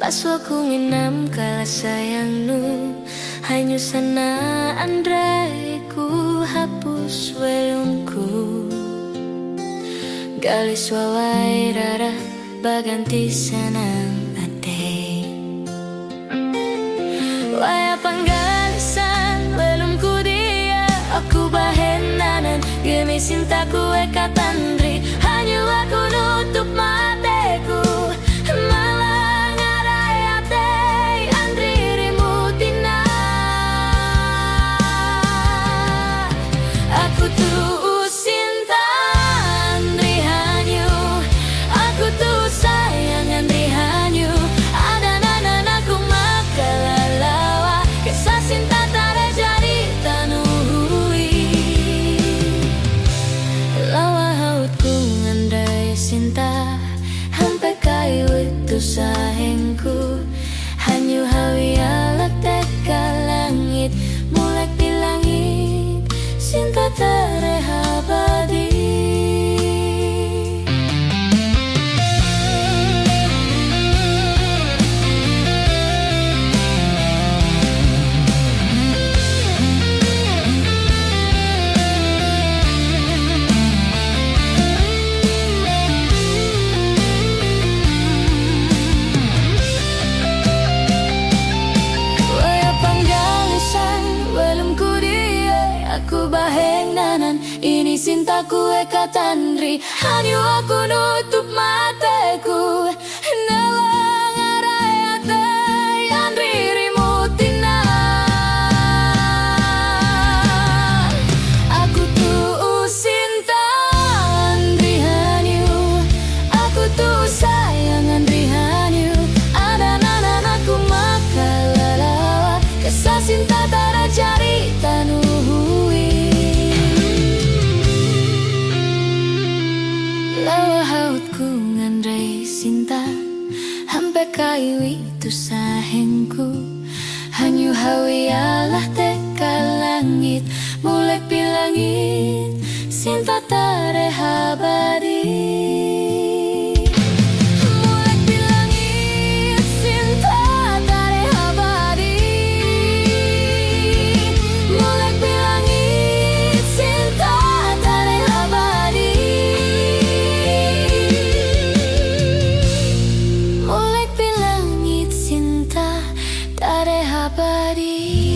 Aswaku nginam kala sayangnu Hanyu sana andraiku hapus welungku Galis wawai rara baganti sanang ate Waya panggalisan welungku dia Aku bahenanan gemi cintaku eka tandri Hanyu aku nutup mateku Malah ngarai ate andri rimutina Aku tuh cinta andri hanyu Aku tuh sayang andri hanyu Ada nanan aku makalalawa Kisah cinta tare jadi tanuhui Lawa hautku ngandai cinta Hampe kayu itu sahengku Hanyu hawi alak teka langit Mulai di langit Cinta terhabadi Aku baheng nanan ini cintaku eka tandri Hanyu aku nutup mateku Nawa ngarai ate andri rimutina Aku tuh cinta andri hanyu Aku tuh sayang andri hanyu Ada nanan aku makalalawa Kisah cinta tara cari tanuhui Lawa hautku ngandai cinta Hampe kayu itu sahengku Hanyu hawi alah teka langit Mulai pilangit cinta tare habadi Mulai pilangit cinta tare habadi Mulai pilangit cinta tare habadi Mulai pilangit cinta tare habadi